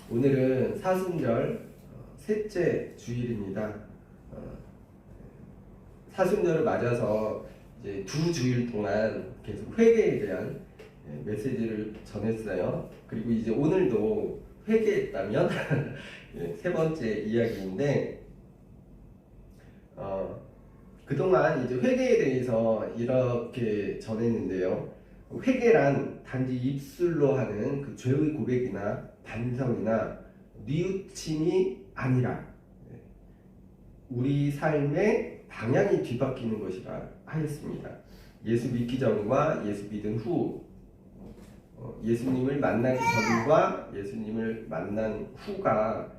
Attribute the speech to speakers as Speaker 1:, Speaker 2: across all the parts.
Speaker 1: 오늘은 사순절 셋째 주일입니다. 사순절을 맞아서 이제 두 주일 동안 계속 회개에 대한 메시지를 전했어요. 그리고 이제 오늘도 회개했다면 세 번째 이야기인데, 그동안 이제 회개에 대해서 이렇게 전했는데요. 회개란 단지 입술로 하는 그 죄의 고백이나 반성이나 뉘우침이 아니라 우리 삶의 방향이 뒤바뀌는 것이라 하였습니다. 예수 믿기 전과 예수 믿은 후, 예수님을 만나기 전과 예수님을 만난 후가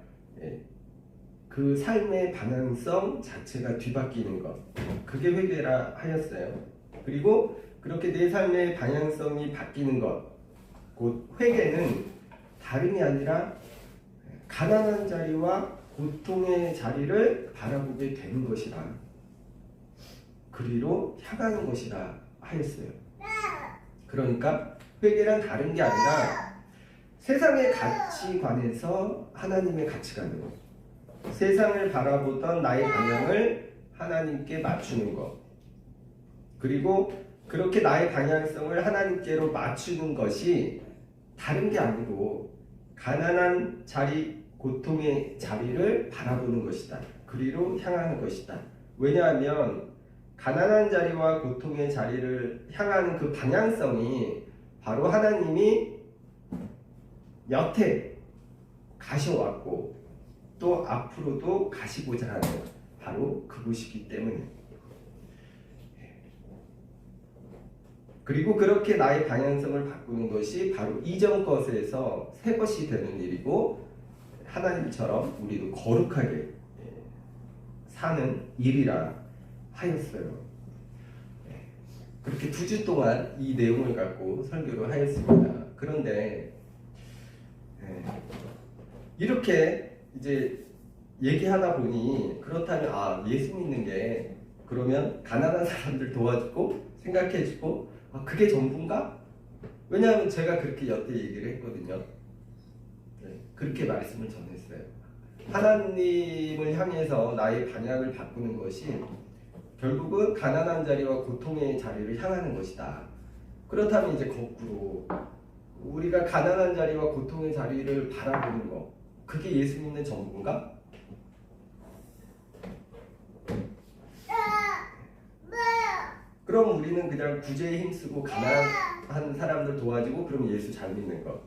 Speaker 1: 그 삶의 방향성 자체가 뒤바뀌는 것, 그게 회개라 하였어요. 그리고 그렇게 내 삶의 방향성이 바뀌는 것, 곧 회개는 다름이 아니라 가난한 자리와 고통의 자리를 바라보게 되는 것이라, 그리로 향하는 것이라 하였어요. 그러니까 회개란 다른 게 아니라 세상의 가치관에서 하나님의 가치관으로, 세상을 바라보던 나의 방향을 하나님께 맞추는 것, 그리고 그렇게 나의 방향성을 하나님께로 맞추는 것이 다른 게 아니고 가난한 자리, 고통의 자리를 바라보는 것이다. 그리로 향하는 것이다. 왜냐하면 가난한 자리와 고통의 자리를 향하는 그 방향성이 바로 하나님이 여태 가셔왔고 또 앞으로도 가시고자 하는 바로 그곳이기 때문에, 그리고 그렇게 나의 방향성을 바꾸는 것이 바로 이전 것에서 새 것이 되는 일이고 하나님처럼 우리도 거룩하게 사는 일이라 하였어요. 그렇게 2주 동안 이 내용을 갖고 설교를 하였습니다. 그런데 이렇게 이제 얘기하다 보니, 그렇다면 예수 믿는 게 그러면 가난한 사람들 도와주고 생각해주고 그게 전부인가? 왜냐하면 제가 그렇게 여태 얘기를 했거든요. 그렇게 말씀을 전했어요. 하나님을 향해서 나의 방향을 바꾸는 것이 결국은 가난한 자리와 고통의 자리를 향하는 것이다. 그렇다면 이제 거꾸로 우리가 가난한 자리와 고통의 자리를 바라보는 것, 그게 예수 믿는 전부인가? 그럼 우리는 그냥 구제에 힘쓰고 가난한 사람들 도와주고 그럼 예수 잘 믿는 것,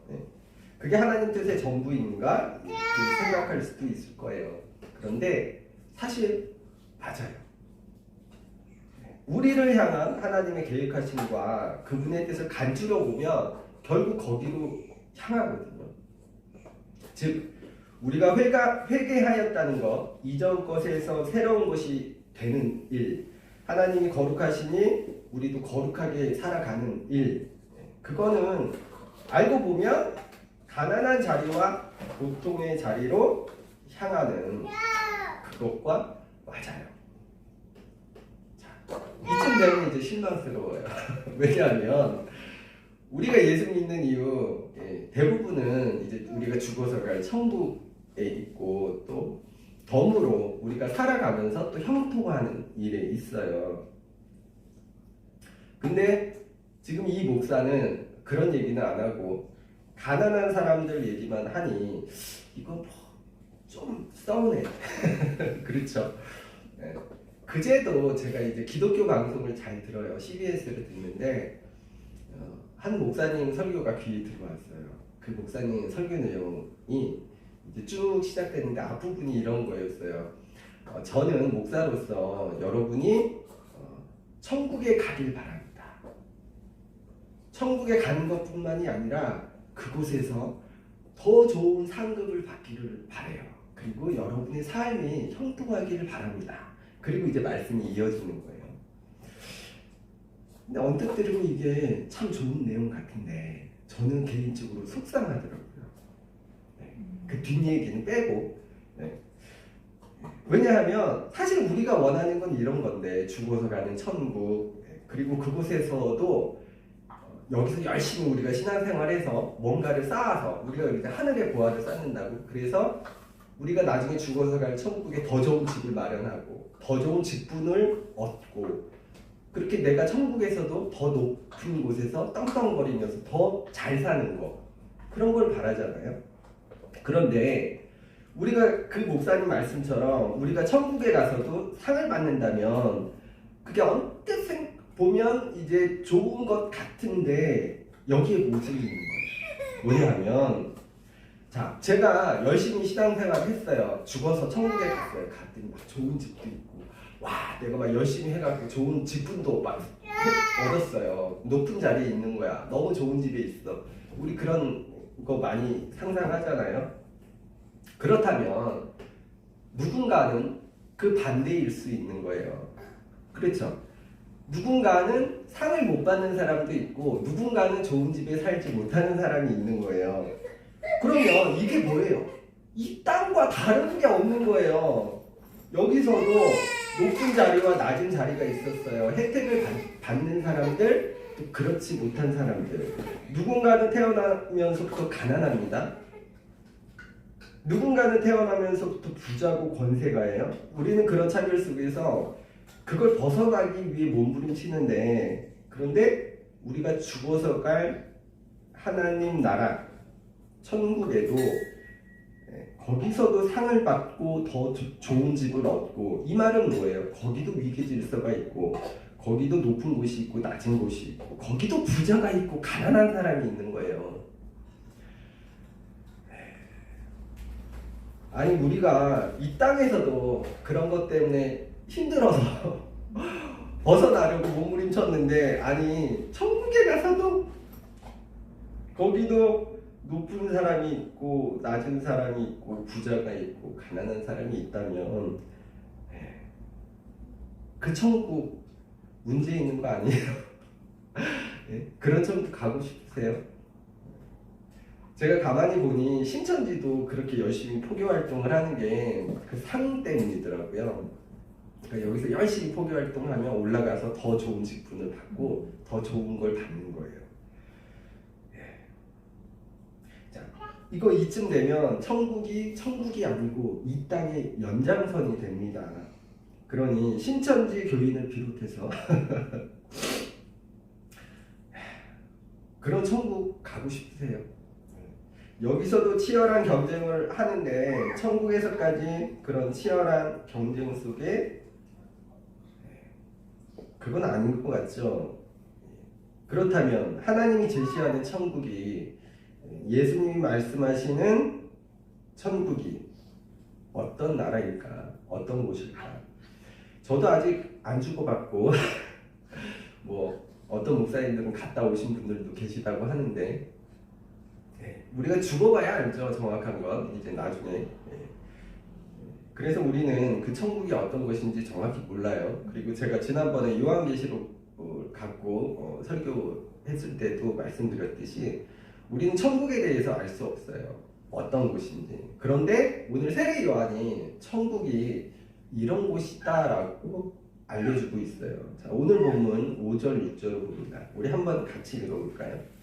Speaker 1: 그게 하나님 뜻의 전부인가? 이렇게 생각할 수도 있을 거예요. 그런데 사실 맞아요. 우리를 향한 하나님의 계획하심과 그분의 뜻을 간주러 보면 결국 거기로 향하거든요. 즉 우리가 회개하였다는 것, 이전 것에서 새로운 것이 되는 일, 하나님이 거룩하시니 우리도 거룩하게 살아가는 일, 그거는 알고 보면 가난한 자리와 고통의 자리로 향하는 그것과 맞아요. 자, 이쯤 되면 이제 실망스러워요. 왜냐하면 우리가 예수 믿는 이유 대부분은 이제 우리가 죽어서 갈 천국에 있고 또 덤으로 우리가 살아가면서 또 형통하는 일에 있어요. 근데 지금 이 목사는 그런 얘기는 안 하고 가난한 사람들 얘기만 하니 이건 좀 서운해. 그렇죠? 그제도 제가 이제 기독교 방송을 잘 들어요. CBS를 듣는데 한 목사님 설교가 귀에 들어왔어요. 그 목사님 설교 내용이 이제 쭉 시작되는데 앞부분이 이런 거였어요. 저는 목사로서 여러분이 천국에 가길 바랍니다. 천국에 가는 것뿐만이 아니라 그곳에서 더 좋은 상급을 받기를 바라요. 그리고 여러분의 삶이 형통하기를 바랍니다. 그리고 이제 말씀이 이어지는 거예요. 근데 언뜻 들으면 이게 참 좋은 내용 같은데 저는 개인적으로 속상하더라고요. 그 뒷얘기는 빼고. 왜냐하면 사실 우리가 원하는 건 이런 건데, 죽어서 가는 천국, 그리고 그곳에서도 여기서 열심히 우리가 신앙생활해서 뭔가를 쌓아서 우리가 이제 하늘의 보화를 쌓는다고. 그래서 우리가 나중에 죽어서 갈 천국에 더 좋은 집을 마련하고 더 좋은 직분을 얻고 그렇게 내가 천국에서도 더 높은 곳에서 떵떵거리면서 더 잘 사는 거, 그런 걸 바라잖아요. 그런데 우리가 그 목사님 말씀처럼 우리가 천국에 가서도 상을 받는다면 그게 언뜻 보면 이제 좋은 것 같은데 여기에 모습이 있는 거예요. 뭐냐면, 자, 제가 열심히 신앙생활 했어요. 죽어서 천국에 갔어요. 갔더니 막 좋은 집도 있고, 와, 내가 막 열심히 해갖고 좋은 직분도 막 얻었어요. 높은 자리에 있는 거야. 너무 좋은 집에 있어. 우리 그런 거 많이 상상하잖아요. 그렇다면 누군가는 그 반대일 수 있는 거예요. 그렇죠? 누군가는 상을 못 받는 사람도 있고 누군가는 좋은 집에 살지 못하는 사람이 있는 거예요. 그러면 이게 뭐예요? 이 땅과 다른 게 없는 거예요. 여기서도 높은 자리와 낮은 자리가 있었어요. 혜택을 받는 사람들, 또 그렇지 못한 사람들. 누군가는 태어나면서부터 가난합니다. 누군가는 태어나면서부터 부자고 권세가예요. 우리는 그런 차별 속에서 그걸 벗어나기 위해 몸부림치는데, 그런데 우리가 죽어서 갈 하나님 나라 천국에도 거기서도 상을 받고 더 좋은 집을 얻고, 이 말은 뭐예요? 거기도 위계 질서가 있고 거기도 높은 곳이 있고 낮은 곳이 있고 거기도 부자가 있고 가난한 사람이 있는 거예요. 아니, 우리가 이 땅에서도 그런 것 때문에 힘들어서 벗어나려고 몸부림쳤는데, 아니 천국에 가서도 거기도 높은 사람이 있고 낮은 사람이 있고 부자가 있고 가난한 사람이 있다면 그 천국 문제 있는 거 아니에요? 그런 천국 가고 싶으세요? 제가 가만히 보니 신천지도 그렇게 열심히 포교 활동을 하는 게 그 상 때문이더라고요. 그러니까 여기서 열심히 포교 활동하면 올라가서 더 좋은 직분을 받고 더 좋은 걸 받는 거예요. 자, 이거 이쯤 되면 천국이 아니고 이 땅의 연장선이 됩니다. 그러니 신천지 교인을 비롯해서 그런 천국 가고 싶으세요? 여기서도 치열한 경쟁을 하는데 천국에서까지 그런 치열한 경쟁 속에 그건 아닌 것 같죠? 그렇다면 하나님이 제시하는 천국이, 예수님이 말씀하시는 천국이 어떤 나라일까? 어떤 곳일까? 저도 아직 안 주고받고 뭐 어떤 목사님들은 갔다 오신 분들도 계시다고 하는데, 우리가 죽어봐야 알죠, 정확한 건. 이제 나중에. 그래서 우리는 그 천국이 어떤 것인지 정확히 몰라요. 그리고 제가 지난번에 요한계시록 갖고 설교했을 때도 말씀드렸듯이 우리는 천국에 대해서 알 수 없어요. 어떤 곳인지. 그런데 오늘 세례 요한이 천국이 이런 곳이다라고 알려주고 있어요. 자, 오늘 본문 5절, 6절을 봅니다. 우리 한번 같이 읽어볼까요?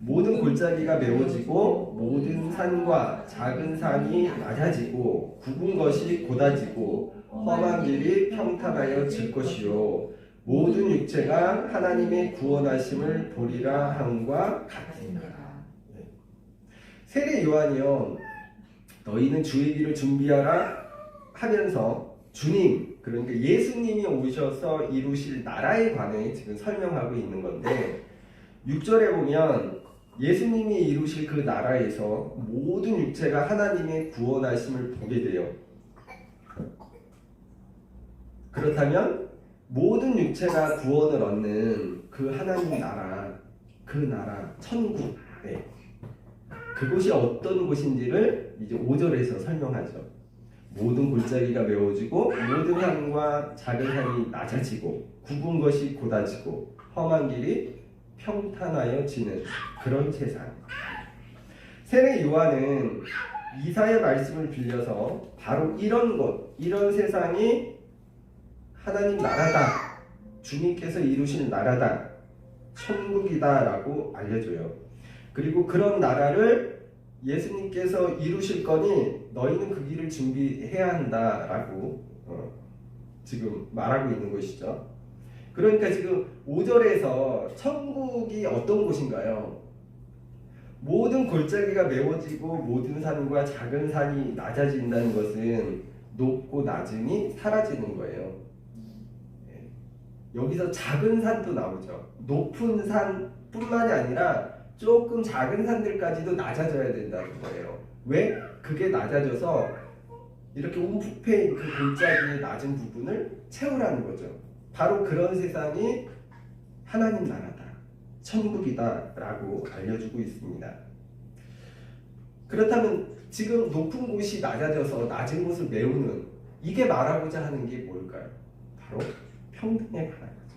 Speaker 1: 모든 골짜기가 메워지고 모든 산과 작은 산이 낮아지고 굽은 것이 곧아지고 험한 길이 평탄하여 질 것이요 모든 육체가 하나님의 구원하심을 보리라 함과 같으니라. 세례 요한이요, 너희는 주의 길을 준비하라 하면서 주님, 그러니까 예수님이 오셔서 이루실 나라에 관해 지금 설명하고 있는 건데, 6절에 보면 예수님이 이루실 그 나라에서 모든 육체가 하나님의 구원하심을 보게 돼요. 그렇다면 모든 육체가 구원을 얻는 그 하나님 나라, 그 나라, 천국, 그곳이 어떤 곳인지를 이제 5절에서 설명하죠. 모든 골짜기가 메워지고 모든 산과 작은 산이 낮아지고 굽은 것이 곧아지고 험한 길이 평탄하여 지는 그런 세상. 세례 요한은 이사야 말씀을 빌려서 바로 이런 것, 이런 세상이 하나님 나라다, 주님께서 이루신 나라다, 천국이다라고 알려줘요. 그리고 그런 나라를 예수님께서 이루실 거니 너희는 그 길을 준비해야 한다라고 지금 말하고 있는 것이죠. 그러니까 지금 5절에서 천국이 어떤 곳인가요? 모든 골짜기가 메워지고 모든 산과 작은 산이 낮아진다는 것은 높고 낮음이 사라지는 거예요. 여기서 작은 산도 나오죠. 높은 산뿐만이 아니라 조금 작은 산들까지도 낮아져야 된다는 거예요. 왜? 그게 낮아져서 이렇게 움푹 패인 그 골짜기의 낮은 부분을 채우라는 거죠. 바로 그런 세상이 하나님 나라다, 천국이다 라고 알려주고 있습니다. 그렇다면 지금 높은 곳이 낮아져서 낮은 곳을 메우는, 이게 말하고자 하는 게 뭘까요? 바로 평등에 관한 거죠.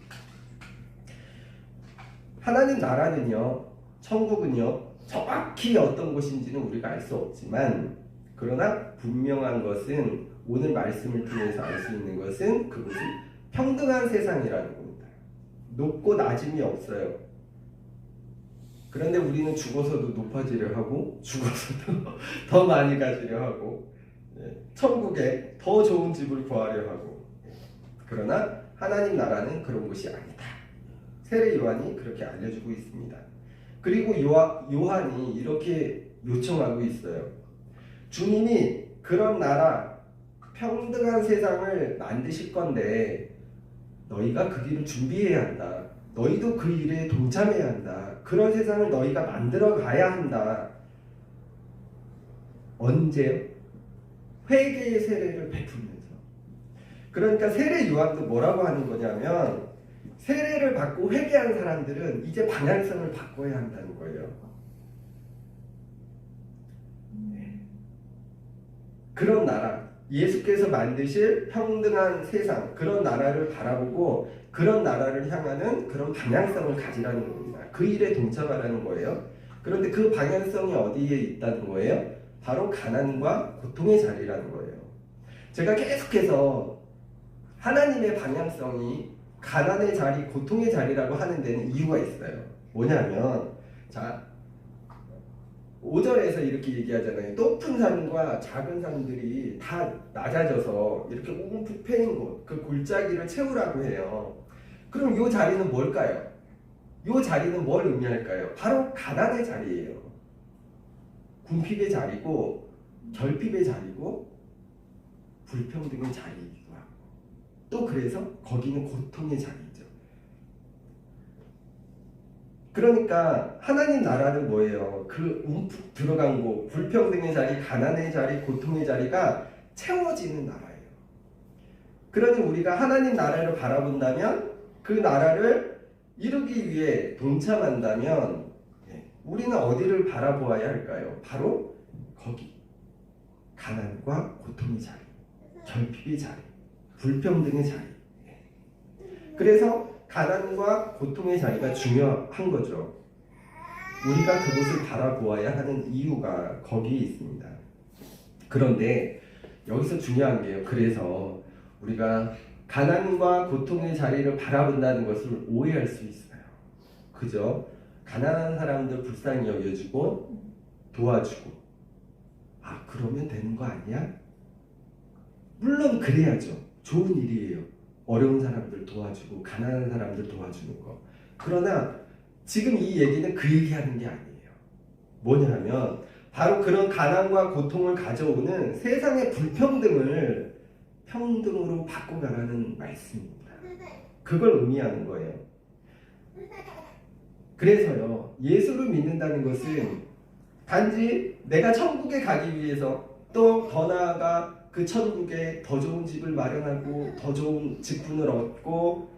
Speaker 1: 하나님 나라는요, 천국은요, 정확히 어떤 곳인지는 우리가 알 수 없지만, 그러나 분명한 것은, 오늘 말씀을 통해서 알 수 있는 것은 그것은 평등한 세상이라는 겁니다. 높고 낮음이 없어요. 그런데 우리는 죽어서도 높아지려 하고, 죽어서도 더 많이 가지려 하고, 천국에 더 좋은 집을 구하려 하고, 그러나 하나님 나라는 그런 것이 아니다. 세례 요한이 그렇게 알려주고 있습니다. 그리고 요한이 이렇게 요청하고 있어요. 주님이 그런 나라, 평등한 세상을 만드실 건데 너희가 그 길을 준비해야 한다. 너희도 그 일에 동참해야 한다. 그런 세상을 너희가 만들어 가야 한다. 언제? 회개의 세례를 베풀면서. 그러니까 세례 요한도 뭐라고 하는 거냐면, 세례를 받고 회개한 사람들은 이제 방향성을 바꿔야 한다는 거예요. 그런 나라, 예수께서 만드실 평등한 세상, 그런 나라를 바라보고 그런 나라를 향하는 그런 방향성을 가지라는 겁니다. 그 일에 동참하라는 거예요. 그런데 그 방향성이 어디에 있다는 거예요? 바로 가난과 고통의 자리라는 거예요. 제가 계속해서 하나님의 방향성이 가난의 자리, 고통의 자리라고 하는 데는 이유가 있어요. 뭐냐면, 자, 5절에서 이렇게 얘기하잖아요. 높은 산과 작은 산들이 다 낮아져서 이렇게 움푹 패인 곳, 그 골짜기를 채우라고 해요. 그럼 이 자리는 뭘까요? 이 자리는 뭘 의미할까요? 바로 가난의 자리예요. 궁핍의 자리고, 결핍의 자리고, 불평등의 자리이기도 하고, 또 그래서 거기는 고통의 자리죠. 그러니까 하나님 나라는 뭐예요? 그 움푹 들어간 곳, 불평등의 자리, 가난의 자리, 고통의 자리가 채워지는 나라예요. 그러니 우리가 하나님 나라를 바라본다면, 그 나라를 이루기 위해 동참한다면 우리는 어디를 바라보아야 할까요? 바로 거기, 가난과 고통의 자리, 결핍의 자리, 불평등의 자리. 그래서 가난과 고통의 자리가 중요한 거죠. 우리가 그곳을 바라보아야 하는 이유가 거기에 있습니다. 그런데 여기서 중요한 게요. 그래서 우리가 가난과 고통의 자리를 바라본다는 것을 오해할 수 있어요. 그죠? 가난한 사람들 불쌍히 여겨주고 도와주고, 아, 그러면 되는 거 아니야? 물론 그래야죠. 좋은 일이에요. 어려운 사람들 도와주고 가난한 사람들 도와주는 거. 그러나 지금 이 얘기는 그 얘기하는 게 아니에요. 뭐냐면 바로 그런 가난과 고통을 가져오는 세상의 불평등을 평등으로 바꿔가라는 말씀입니다. 그걸 의미하는 거예요. 그래서요, 예수를 믿는다는 것은 단지 내가 천국에 가기 위해서, 또 더 나아가 그 천국에 더 좋은 집을 마련하고 더 좋은 직분을 얻고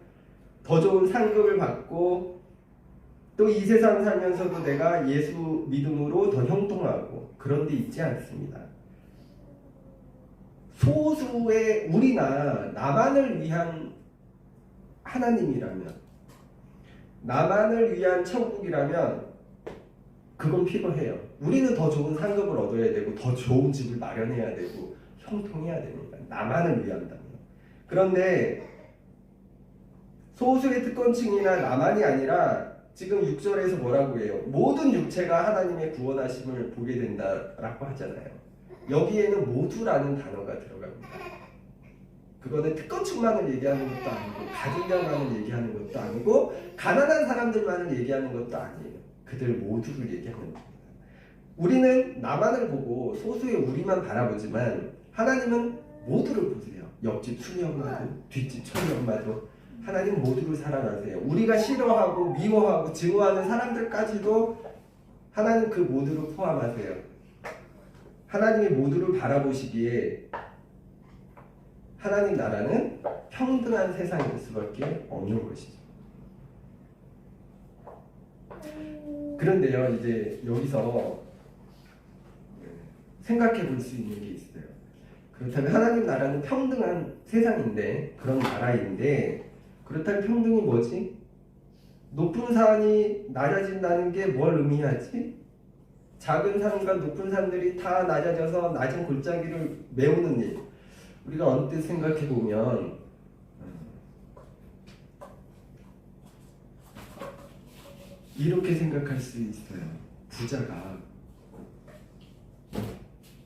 Speaker 1: 더 좋은 상급을 받고, 또 이 세상 살면서도 내가 예수 믿음으로 더 형통하고, 그런 데 있지 않습니다. 소수의 우리나 나만을 위한 하나님이라면, 나만을 위한 천국이라면 그건 필요해요. 우리는 더 좋은 상급을 얻어야 되고 더 좋은 집을 마련해야 되고 형통해야 됩니다. 나만을 위한다면. 그런데 소수의 특권층이나 나만이 아니라 지금 6절에서 뭐라고 해요? 모든 육체가 하나님의 구원하심을 보게 된다라고 하잖아요. 여기에는 모두라는 단어가 들어갑니다. 그거는 특권층만을 얘기하는 것도 아니고 가진 자만을 얘기하는 것도 아니고 가난한 사람들만을 얘기하는 것도 아니에요. 그들 모두를 얘기하는 겁니다. 우리는 나만을 보고 소수의 우리만 바라보지만 하나님은 모두를 보세요. 옆집 순이 엄마도 뒷집 천이 엄마도 하나님 모두를 사랑하세요. 우리가 싫어하고 미워하고 증오하는 사람들까지도 하나님 그 모두를 포함하세요. 하나님이 모두를 바라보시기에 하나님 나라는 평등한 세상일 수밖에 없는 것이죠. 그런데요, 이제 여기서 생각해 볼 수 있는 게 있어요. 그렇다면 하나님 나라는 평등한 세상인데, 그런 나라인데, 그렇다면 평등이 뭐지? 높은 산이 낮아진다는 게 뭘 의미하지? 작은 산과 높은 산들이 다 낮아져서 낮은 골짜기를 메우는 일. 우리가 언뜻 생각해 보면 이렇게 생각할 수 있어요. 부자가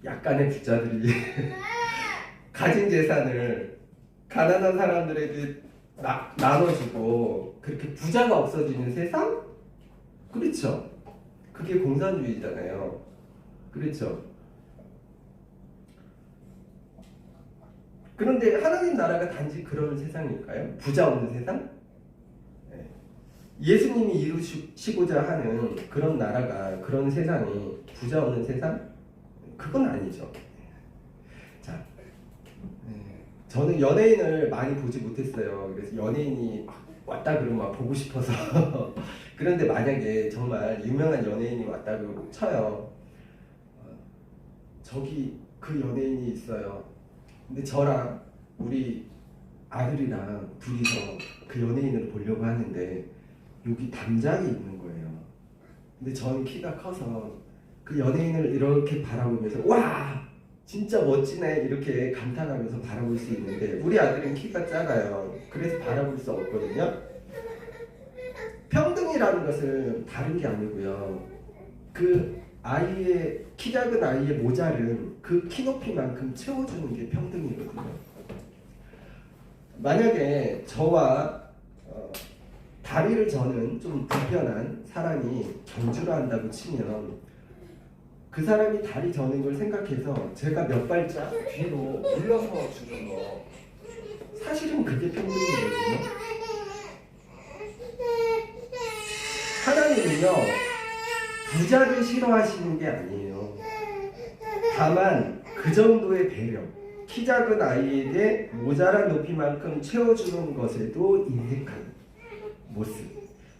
Speaker 1: 약간의 부자들이 가진 재산을 가난한 사람들에게 나눠주고 그렇게 부자가 없어지는 세상? 그렇죠. 그게 공산주의잖아요. 그렇죠. 그런데 하나님 나라가 단지 그런 세상일까요? 부자 없는 세상? 네. 예수님이 이루시고자 하는 그런 나라가, 그런 세상이 부자 없는 세상? 그건 아니죠. 자, 저는 연예인을 많이 보지 못했어요. 그래서 연예인이 왔다 그러면 막 보고 싶어서 그런데 만약에 정말 유명한 연예인이 왔다고 쳐요. 저기 그 연예인이 있어요. 근데 저랑 우리 아들이랑 둘이서 그 연예인을 보려고 하는데 여기 담장이 있는 거예요. 근데 저는 키가 커서 그 연예인을 이렇게 바라보면서 와! 진짜 멋지네 이렇게 감탄하면서 바라볼 수 있는데 우리 아들은 키가 작아요. 그래서 바라볼 수 없거든요. 평등이라는 것은 다른 게 아니고요. 그 아이의 키 작은 아이의 모자른 그 키높이만큼 채워주는 게 평등이거든요. 만약에 저와 다리를 저는 좀 불편한 사람이 경주를 한다고 치면 그 사람이 다리 저는 걸 생각해서 제가 몇 발짝 뒤로 물러서 주는 거 사실은 그게 평등이거든요. 하나님은요 부자를 싫어하시는 게 아니에요. 다만 그 정도의 배려, 키 작은 아이에게 모자란 높이만큼 채워주는 것에도 인색한 모습,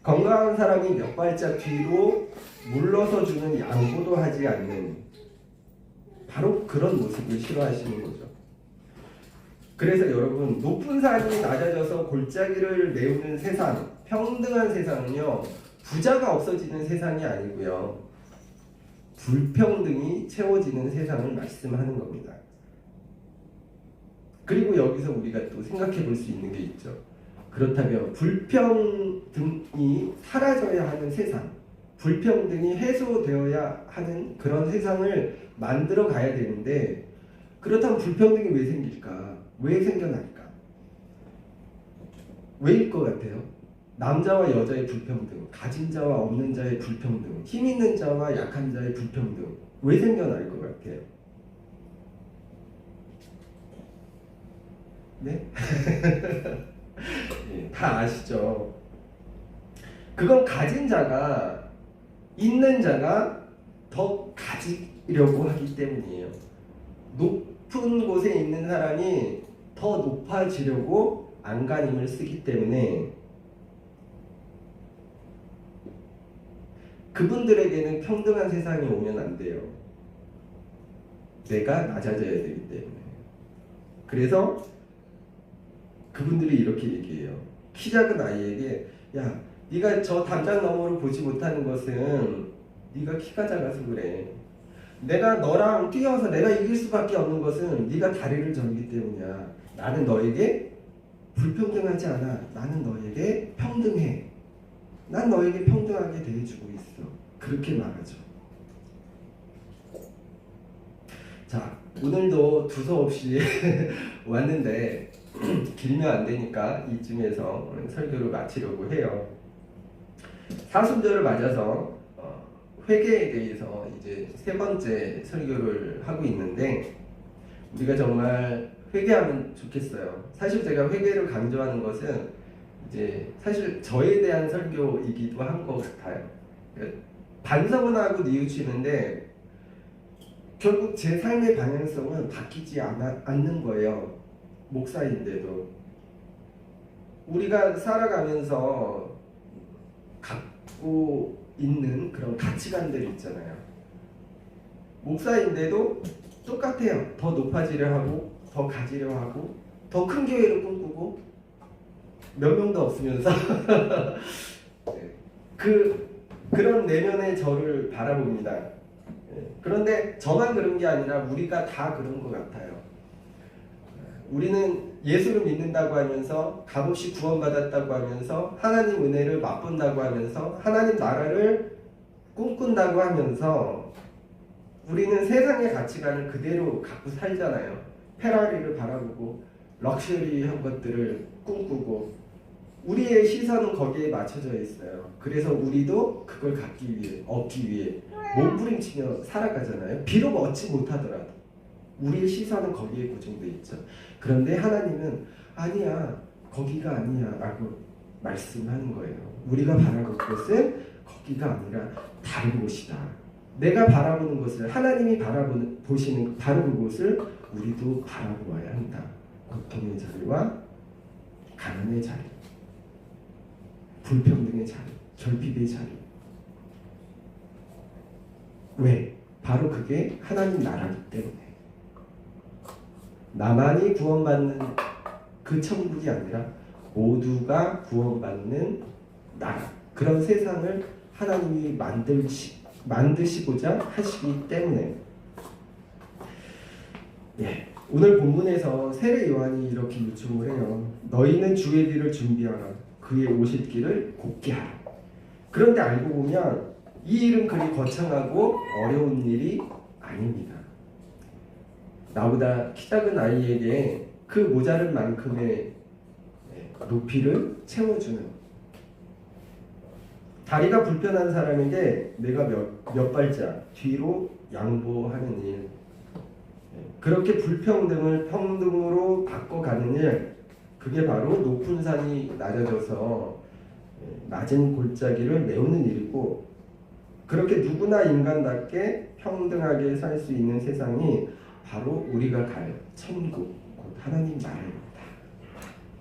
Speaker 1: 건강한 사람이 몇 발짝 뒤로 물러서 주는 양보도 하지 않는 바로 그런 모습을 싫어하시는 거죠. 그래서 여러분 높은 산이 낮아져서 골짜기를 메우는 세상, 평등한 세상은요 부자가 없어지는 세상이 아니고요 불평등이 채워지는 세상을 말씀하는 겁니다. 그리고 여기서 우리가 또 생각해 볼 수 있는 게 있죠. 그렇다면 불평등이 사라져야 하는 세상, 불평등이 해소되어야 하는 그런 세상을 만들어 가야 되는데 그렇다면 불평등이 왜 생길까? 왜 생겨날까? 왜일 것 같아요? 남자와 여자의 불평등, 가진 자와 없는 자의 불평등, 힘 있는 자와 약한 자의 불평등 왜 생겨날 것 같아요? 네? 네, 다 아시죠? 그건 가진 자가 있는 자가 더 가지려고 하기 때문이에요. 높은 곳에 있는 사람이 더 높아지려고 안간힘을 쓰기 때문에 그분들에게는 평등한 세상이 오면 안 돼요. 내가 낮아져야 되기 때문에. 그래서 그분들이 이렇게 얘기해요. 키 작은 아이에게 야, 네가 저 담장 너머를 보지 못하는 것은 네가 키가 작아서 그래. 내가 너랑 뛰어서 내가 이길 수밖에 없는 것은 네가 다리를 저기 때문이야. 나는 너에게 불평등하지 않아. 나는 너에게 평등해. 난 너에게 평등하게 대해주고 있어. 그렇게 말하죠. 자, 오늘도 두서없이 왔는데 길면 안 되니까 이쯤에서 오늘 설교를 마치려고 해요. 사순절을 맞아서 회개에 대해서 이제 세 번째 설교를 하고 있는데, 우리가 정말 회개하면 좋겠어요. 사실 제가 회개를 강조하는 것은 이제 사실 저에 대한 설교이기도 한 것 같아요. 반성은 하고 뉘우치는데 결국 제 삶의 방향성은 바뀌지 않는 거예요. 목사인데도 우리가 살아가면서 갖고 있는 그런 가치관들이 있잖아요. 목사인데도 똑같아요. 더 높아지려 하고, 더 가지려 하고, 더 큰 교회를 꿈꾸고, 몇 명도 없으면서 그런 내면의 저를 바라봅니다. 그런데 저만 그런 게 아니라 우리가 다 그런 것 같아요. 우리는 예수를 믿는다고 하면서, 값없이 구원받았다고 하면서, 하나님 은혜를 맛본다고 하면서, 하나님 나라를 꿈꾼다고 하면서 우리는 세상의 가치관을 그대로 갖고 살잖아요. 페라리를 바라보고 럭셔리한 것들을 꿈꾸고 우리의 시선은 거기에 맞춰져 있어요. 그래서 우리도 그걸 갖기 위해, 얻기 위해 몸부림치며 살아가잖아요. 비록 얻지 못하더라도 우리의 시선은 거기에 고정돼 있죠. 그런데 하나님은 아니야, 거기가 아니야 라고 말씀하는 거예요. 우리가 바라볼 것은 거기가 아니라 다른 곳이다. 내가 바라보는 것을, 하나님이 보시는 바로 그곳을 우리도 바라보아야 한다. 고통의 자리와 가난의 자리, 불평등의 자리, 결핍의 자리. 왜? 바로 그게 하나님 나라이기 때문에. 나만이 구원받는 그 천국이 아니라 모두가 구원받는 나라, 그런 세상을 하나님이 만드시고자 하시기 때문에. 오늘 본문에서 세례 요한이 이렇게 요청을 해요. 너희는 주의 길을 준비하라. 그의 오실 길을 곧게 하라. 그런데 알고 보면 이 일은 그리 거창하고 어려운 일이 아닙니다. 나보다 키 작은 아이에게 그 모자른 만큼의 높이를 채워주는, 다리가 불편한 사람에게 내가 몇 발짝 뒤로 양보하는 일, 그렇게 불평등을 평등으로 바꿔가는 일, 그게 바로 높은 산이 낮아져서 낮은 골짜기를 메우는 일이고, 그렇게 누구나 인간답게 평등하게 살 수 있는 세상이 바로 우리가 갈 천국, 곧 하나님 나라입니다.